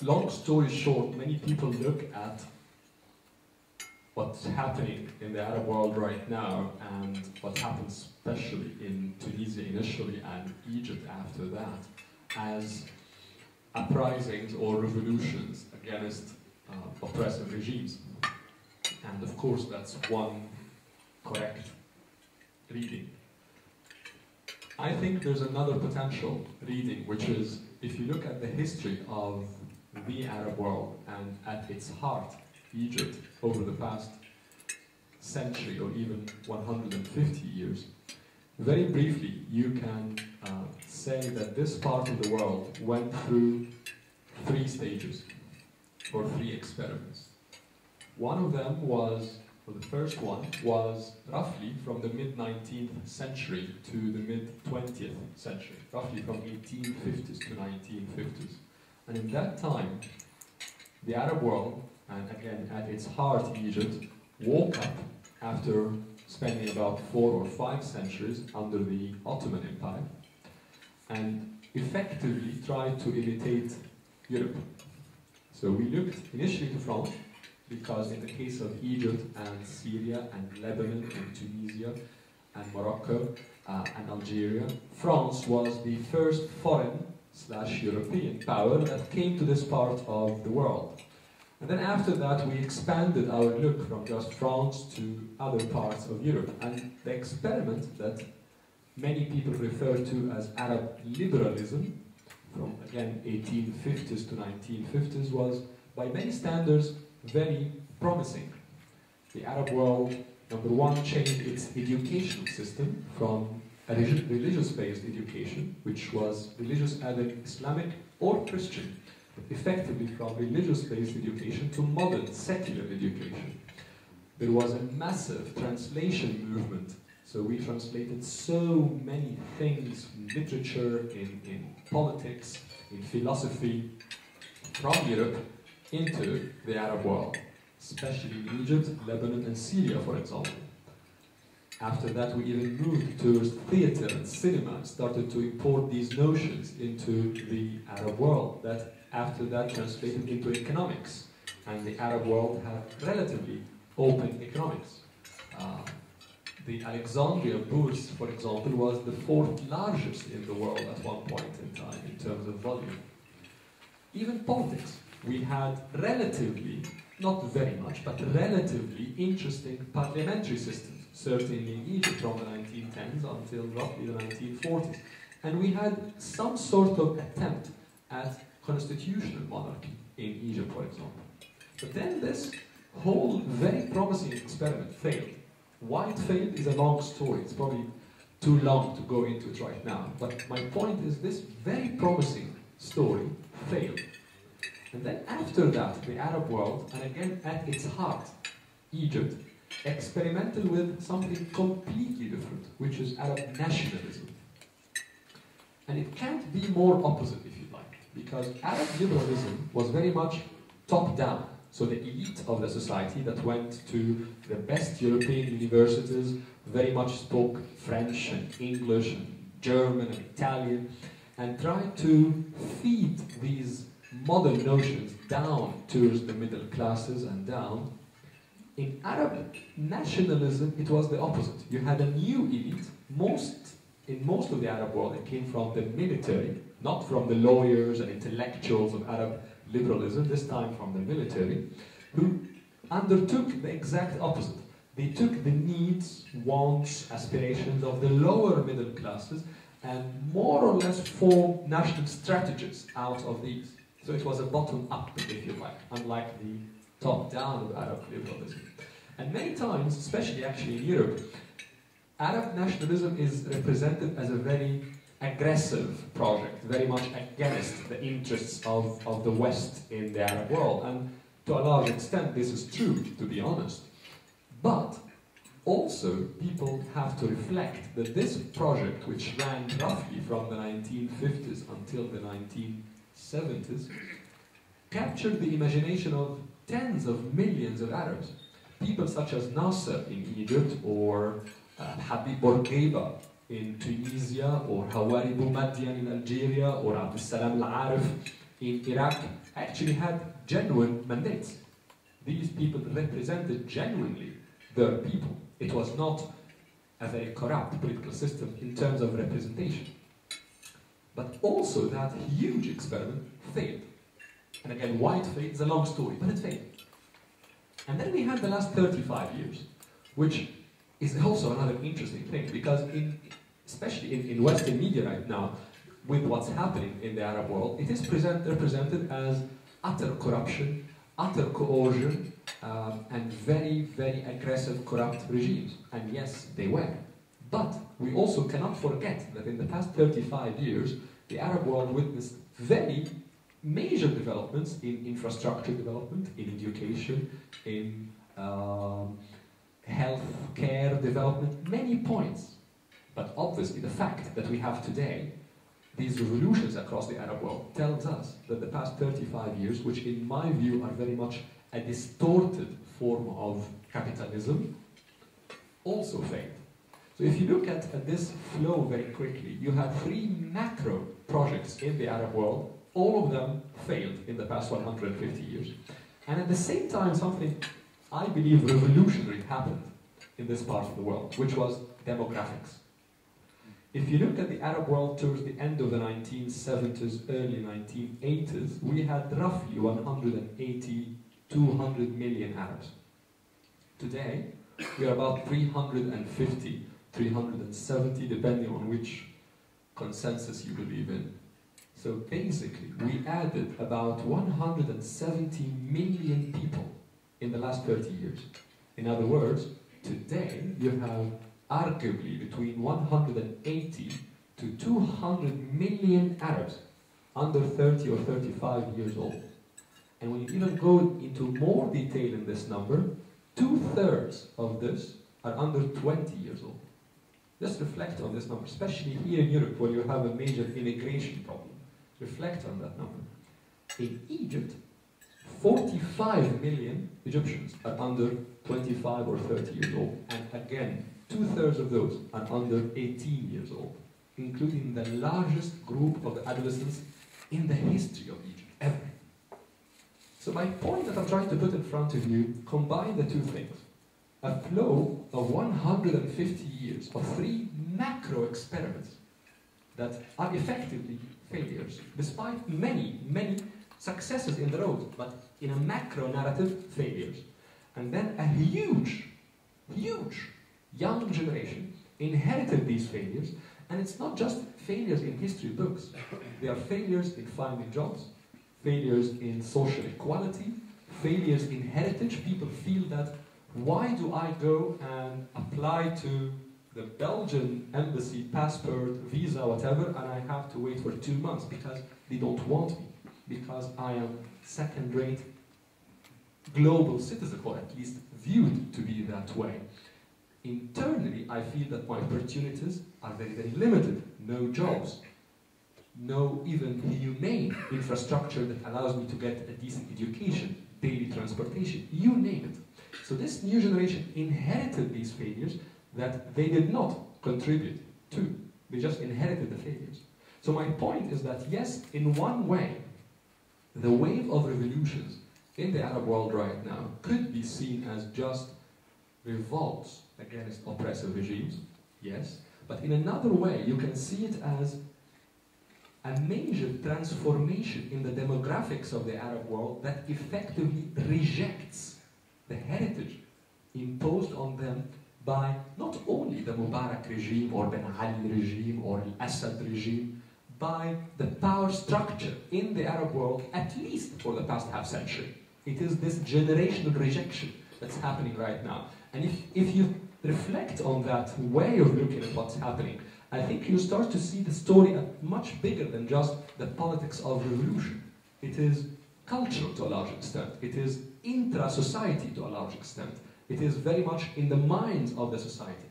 long story short, many people look at what's happening in the Arab world right now and what happened especially in Tunisia initially and Egypt after that as uprisings or revolutions against oppressive regimes. And of course that's one correct reading. I think there's another potential reading, which is if you look at the history of the Arab world and at its heart, Egypt, over the past century or even 150 years, very briefly you can say that this part of the world went through 3 stages or 3 experiments. One of them was, or the first one, was roughly from the mid-19th century to the mid-20th century, roughly from 1850s to 1950s. And in that time, the Arab world, and again at its heart Egypt, woke up after spending about 4 or 5 centuries under the Ottoman Empire and effectively tried to imitate Europe. So we looked initially to France, because in the case of Egypt and Syria and Lebanon and Tunisia and Morocco and Algeria, France was the first foreign/European power that came to this part of the world. And then after that we expanded our look from just France to other parts of Europe. And the experiment that many people refer to as Arab liberalism, from again 1850s to 1950s, was by many standards very promising. The Arab world, number one, changed its educational system from a religious-based education, which was religious either Islamic or Christian, but effectively from religious-based education to modern secular education. There was a massive translation movement, so we translated so many things in literature, in politics, in philosophy, from Europe into the Arab world, especially in Egypt, Lebanon and Syria, for example. After that we even moved towards theater and cinema and started to import these notions into the Arab world, that after that translated into economics, and the Arab world had relatively open economics. The Alexandria Bourse, for example, was the 4th largest in the world at one point in time in terms of volume. Even politics. We had relatively, not very much, but relatively interesting parliamentary systems, certainly in Egypt from the 1910s until roughly the 1940s. And we had some sort of attempt at constitutional monarchy in Egypt, for example. But then this whole very promising experiment failed. Why it failed is a long story. It's probably too long to go into it right now. But my point is this very promising story failed. And then after that, the Arab world, and again at its heart, Egypt, experimented with something completely different, which is Arab nationalism. And it can't be more opposite, if you like, because Arab liberalism was very much top-down. So the elite of the society that went to the best European universities very much spoke French and English and German and Italian, and tried to feed these modern notions down towards the middle classes and down. In Arab nationalism, it was the opposite. You had a new elite, in most of the Arab world, it came from the military, not from the lawyers and intellectuals of Arab liberalism, this time from the military, who undertook the exact opposite. They took the needs, wants, aspirations of the lower middle classes and more or less formed national strategies out of these. So it was a bottom-up, if you like, unlike the top-down of Arab liberalism. And many times, especially actually in Europe, Arab nationalism is represented as a very aggressive project, very much against the interests of the West in the Arab world. And to a large extent, this is true, to be honest. But also, people have to reflect that this project, which ran roughly from the 1950s until the 1970s, captured the imagination of tens of millions of Arabs. People such as Nasser in Egypt, or Habib Bourguiba in Tunisia, or Hawari Boumadian in Algeria, or Abdel Salam Al-Arif in Iraq actually had genuine mandates. These people represented genuinely their people. It was not a very corrupt political system in terms of representation. But also that huge experiment failed. And again, why it failed is a long story, but it failed. And then we had the last 35 years, which is also another interesting thing, because especially in Western media right now, with what's happening in the Arab world, it is represented as utter corruption, utter coercion, and very, very aggressive, corrupt regimes. And yes, they were. But we also cannot forget that in the past 35 years, the Arab world witnessed very major developments in infrastructure development, in education, in health care development, many points. But obviously the fact that we have today these revolutions across the Arab world tells us that the past 35 years, which in my view are very much a distorted form of capitalism, also failed. So if you look at this flow very quickly, you have 3 macro projects in the Arab world. All of them failed in the past 150 years. And at the same time, something I believe revolutionary happened in this part of the world, which was demographics. If you look at the Arab world towards the end of the 1970s, early 1980s, we had roughly 180, 200 million Arabs. Today, we are about 350, 370, depending on which consensus you believe in. So basically, we added about 170 million people in the last 30 years. In other words, today you have arguably between 180 to 200 million Arabs under 30 or 35 years old. And when you even go into more detail in this number, 2/3 of this are under 20 years old. Just reflect on this number, especially here in Europe where you have a major immigration problem. Reflect on that number. In Egypt, 45 million Egyptians are under 25 or 30 years old, and again, 2/3 of those are under 18 years old, including the largest group of adolescents in the history of Egypt, ever. So my point that I'm trying to put in front of you, combine the two things. A flow of 150 years of 3 macro experiments that are effectively failures, despite many, many successes in the road, but in a macro narrative, failures. And then a huge, huge young generation inherited these failures, and it's not just failures in history books. They are failures in finding jobs, failures in social equality, failures in heritage. People feel that, why do I go and apply to the Belgian embassy, passport, visa, whatever, and I have to wait for 2 months because they don't want me, because I am second-rate global citizen, or at least viewed to be that way. Internally, I feel that my opportunities are very, very limited. No jobs, no even humane infrastructure that allows me to get a decent education, daily transportation, you name it. So this new generation inherited these failures that they did not contribute to. They just inherited the failures. So my point is that yes, in one way, the wave of revolutions in the Arab world right now could be seen as just revolts against oppressive regimes, yes, but in another way, you can see it as a major transformation in the demographics of the Arab world that effectively rejects the heritage imposed on them by not only the Mubarak regime or Ben Ali regime or Assad regime, by the power structure in the Arab world, at least for the past half century. It is this generational rejection that's happening right now. And if you reflect on that way of looking at what's happening, I think you start to see the story much bigger than just the politics of revolution. It is cultural to a large extent. It is intra-society to a large extent. It is very much in the minds of the society.